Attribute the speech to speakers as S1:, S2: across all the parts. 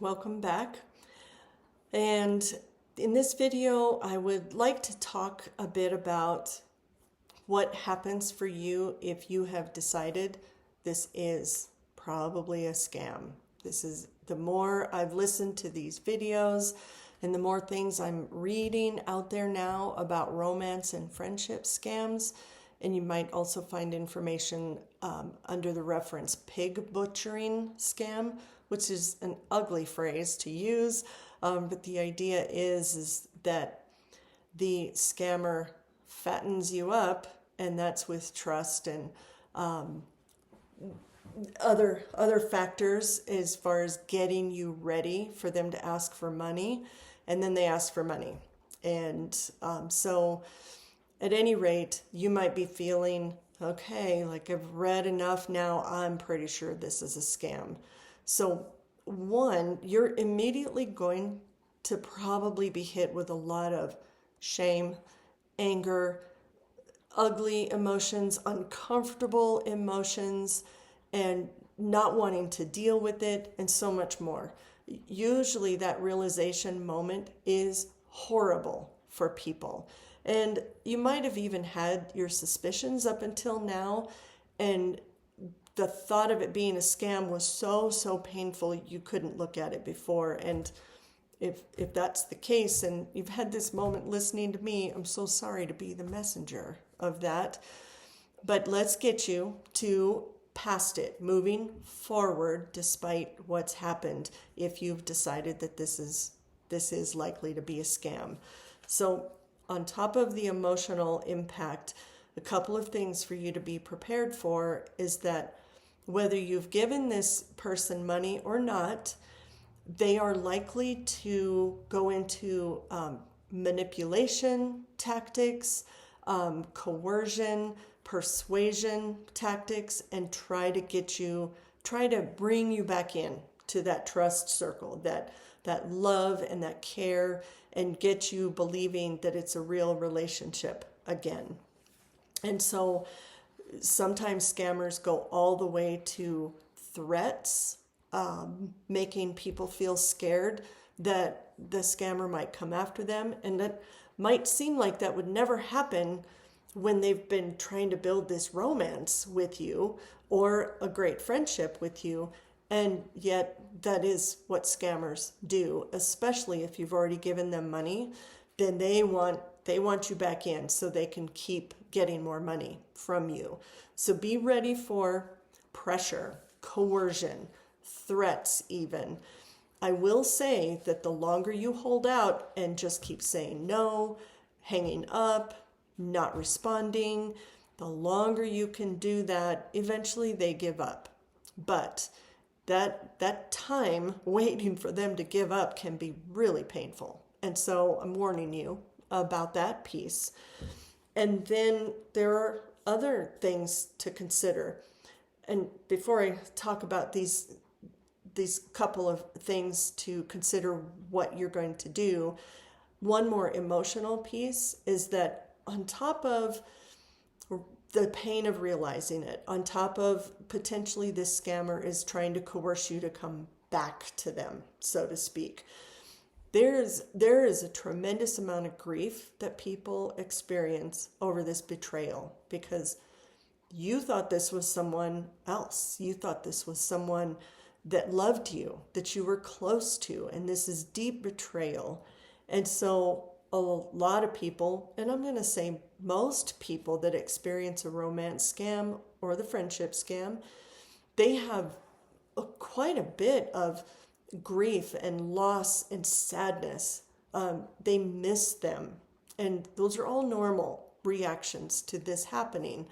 S1: Welcome back. And in this video, I would like to talk a bit about what happens for you if you have decided this is probably a scam. The more I've listened to these videos and the more things I'm reading out there now about romance and friendship scams. And you might also find information under the reference pig butchering scam, which is an ugly phrase to use. But the idea is that the scammer fattens you up, and that's with trust and other factors as far as getting you ready for them to ask for money, and then they ask for money. And so at any rate, you might be feeling, okay, like I've read enough now, I'm pretty sure this is a scam. So one, you're immediately going to probably be hit with a lot of shame, anger, ugly emotions, uncomfortable emotions, and not wanting to deal with it, and so much more. Usually that realization moment is horrible for people. And you might have even had your suspicions up until now, and the thought of it being a scam was so painful you couldn't look at it before. And if that's the case and you've had this moment listening to me, I'm so sorry to be the messenger of that. But let's get you to past it, moving forward despite what's happened, if you've decided that this is likely to be a scam. So on top of the emotional impact, a couple of things for you to be prepared for is that whether you've given this person money or not, they are likely to go into manipulation tactics, coercion, persuasion tactics, and try to bring you back in to that trust circle, that love and that care, and get you believing that it's a real relationship again. And so sometimes scammers go all the way to threats, making people feel scared that the scammer might come after them. And that might seem like that would never happen when they've been trying to build this romance with you or a great friendship with you. And yet that is what scammers do, especially if you've already given them money. Then they want you back in so they can keep getting more money from you. So be ready for pressure, coercion, threats even. I will say that the longer you hold out and just keep saying no, hanging up, not responding, the longer you can do that, eventually they give up. But that time waiting for them to give up can be really painful. And so I'm warning you about that piece. And then there are other things to consider. And before I talk about these couple of things to consider what you're going to do, one more emotional piece is that on top of the pain of realizing it, on top of potentially this scammer is trying to coerce you to come back to them, so to speak, there is a tremendous amount of grief that people experience over this betrayal, because you thought this was someone else. You thought this was someone that loved you, that you were close to, and this is deep betrayal. And so a lot of people, and I'm going to say most people that experience a romance scam or the friendship scam, they have quite a bit of grief and loss and sadness. They miss them. And those are all normal reactions to this happening.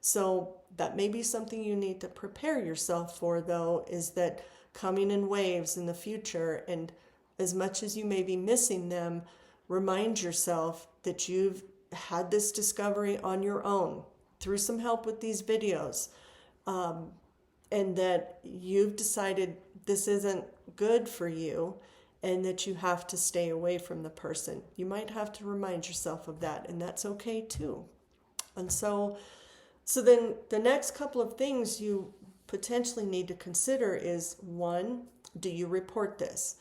S1: So that may be something you need to prepare yourself for, though, is that coming in waves in the future. And as much as you may be missing them, remind yourself that you've had this discovery on your own through some help with these videos, and that you've decided this isn't good for you and that you have to stay away from the person. You might have to remind yourself of that, and that's okay too. And so then the next couple of things you potentially need to consider is, one, Do you report this?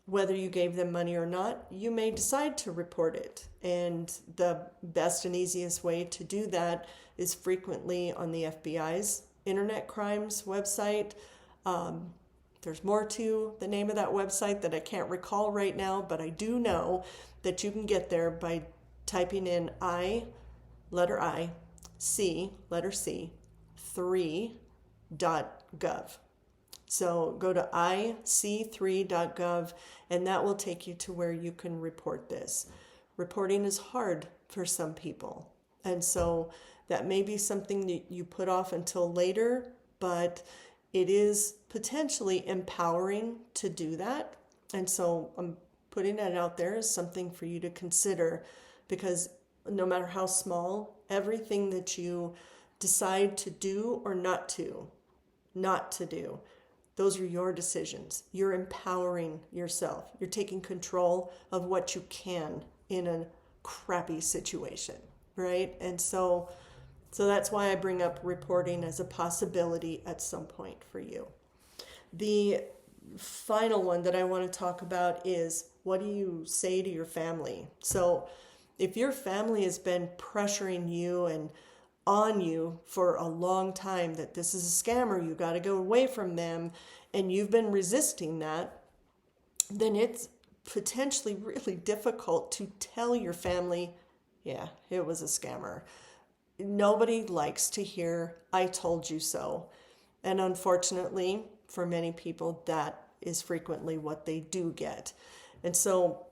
S1: Whether you gave them money or not, you may decide to report it. And the best and easiest way to do that is frequently on the FBI's Internet Crimes website. There's more to the name of that website that I can't recall right now, but I do know that you can get there by typing in letter I, C, letter C, 3.gov. So go to ic3.gov, and that will take you to where you can report this. Reporting is hard for some people, and so that may be something that you put off until later, but it is potentially empowering to do that. And so I'm putting that out there as something for you to consider, because no matter how small, everything that you decide to do or not to do, those are your decisions. You're empowering yourself. You're taking control of what you can in a crappy situation, right? And so that's why I bring up reporting as a possibility at some point for you. The final one that I want to talk about is, what do you say to your family? So if your family has been pressuring you and on you for a long time that this is a scammer, you got to go away from them, and you've been resisting that, then it's potentially really difficult to tell your family, yeah, it was a scammer. Nobody likes to hear, I told you so. And unfortunately, for many people, that is frequently what they do get. And so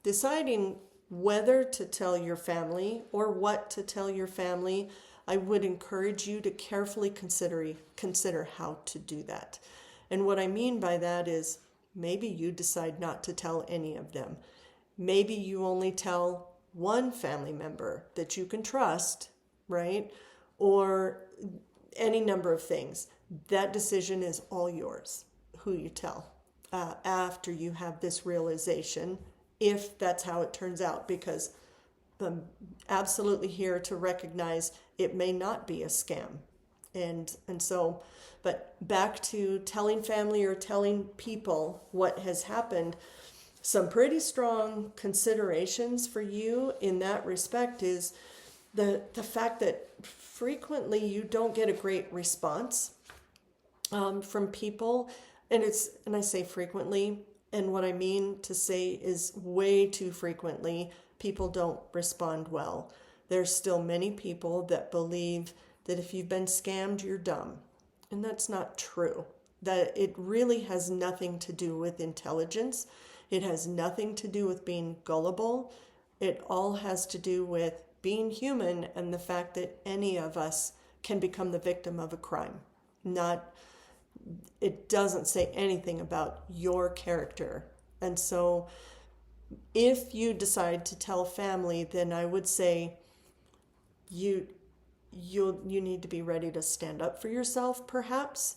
S1: deciding whether to tell your family or what to tell your family, I would encourage you to carefully consider how to do that. And what I mean by that is, maybe you decide not to tell any of them. Maybe you only tell one family member that you can trust, right? Or any number of things. That decision is all yours, who you tell, after you have this realization, if that's how it turns out, because I'm absolutely here to recognize it may not be a scam. And so, but back to telling family or telling people what has happened, some pretty strong considerations for you in that respect is the fact that frequently you don't get a great response from people, and I say frequently, and what I mean to say is way too frequently people don't respond well. There's still many people that believe that if you've been scammed, you're dumb, and that's not true. That it really has nothing to do with intelligence. It has nothing to do with being gullible. It all has to do with being human and the fact that any of us can become the victim of a crime. It doesn't say anything about your character. And so if you decide to tell family, then I would say you need to be ready to stand up for yourself, perhaps.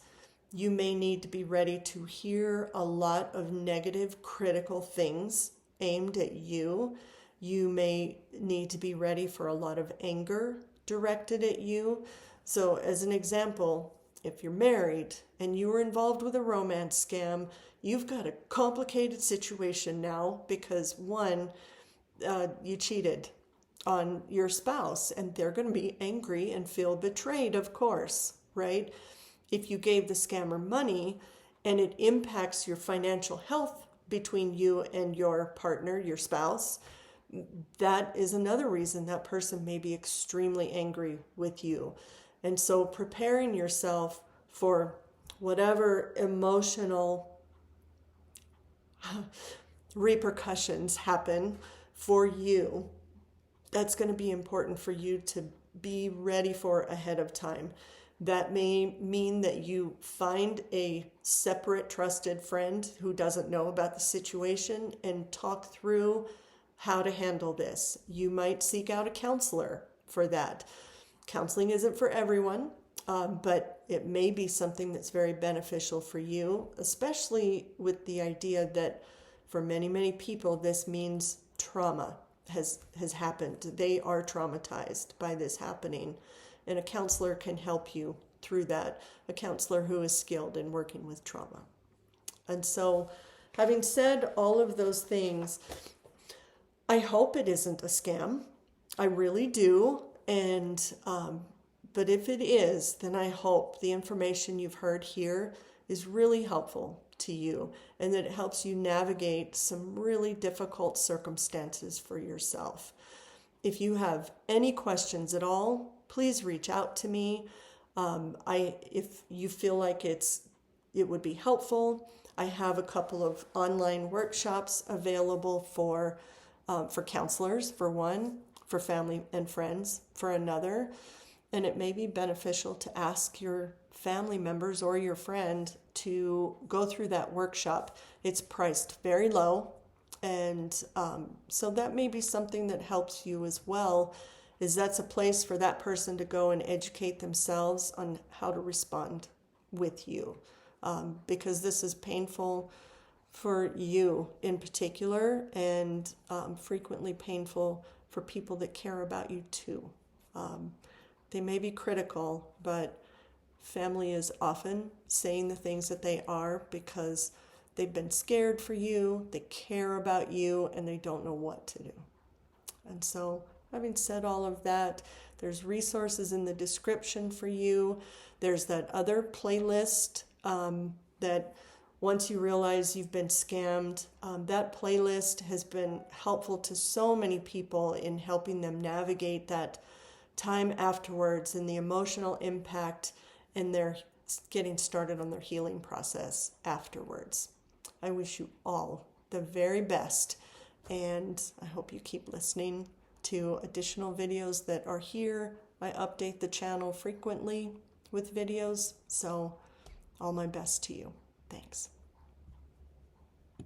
S1: You may need to be ready to hear a lot of negative, critical things aimed at you. You may need to be ready for a lot of anger directed at you. So as an example, if you're married and you were involved with a romance scam, you've got a complicated situation now because one, you cheated on your spouse and they're going to be angry and feel betrayed, of course, right? If you gave the scammer money and it impacts your financial health between you and your partner, your spouse, that is another reason that person may be extremely angry with you. And so preparing yourself for whatever emotional repercussions happen for you, that's going to be important for you to be ready for ahead of time. That may mean that you find a separate trusted friend who doesn't know about the situation and talk through how to handle this. You might seek out a counselor for that. Counseling isn't for everyone, but it may be something that's very beneficial for you, especially with the idea that for many, many people, this means trauma has happened. They are traumatized by this happening. And a counselor can help you through that, a counselor who is skilled in working with trauma. And so, having said all of those things, I hope it isn't a scam. I really do. And, but if it is, then I hope the information you've heard here is really helpful to you and that it helps you navigate some really difficult circumstances for yourself. If you have any questions at all, please reach out to me. If you feel like it would be helpful, I have a couple of online workshops available for counselors, for one, for family and friends, for another. And it may be beneficial to ask your family members or your friend to go through that workshop. It's priced very low. And so that may be something that helps you as well, is that's a place for that person to go and educate themselves on how to respond with you. Because this is painful for you in particular, and frequently painful for people that care about you too. They may be critical, but family is often saying the things that they are because they've been scared for you, they care about you, and they don't know what to do. And so, having said all of that, there's resources in the description for you. There's that other playlist that once you realize you've been scammed, that playlist has been helpful to so many people in helping them navigate that time afterwards and the emotional impact and their getting started on their healing process afterwards. I wish you all the very best, and I hope you keep listening to additional videos that are here. I update the channel frequently with videos, so all my best to you. Thanks.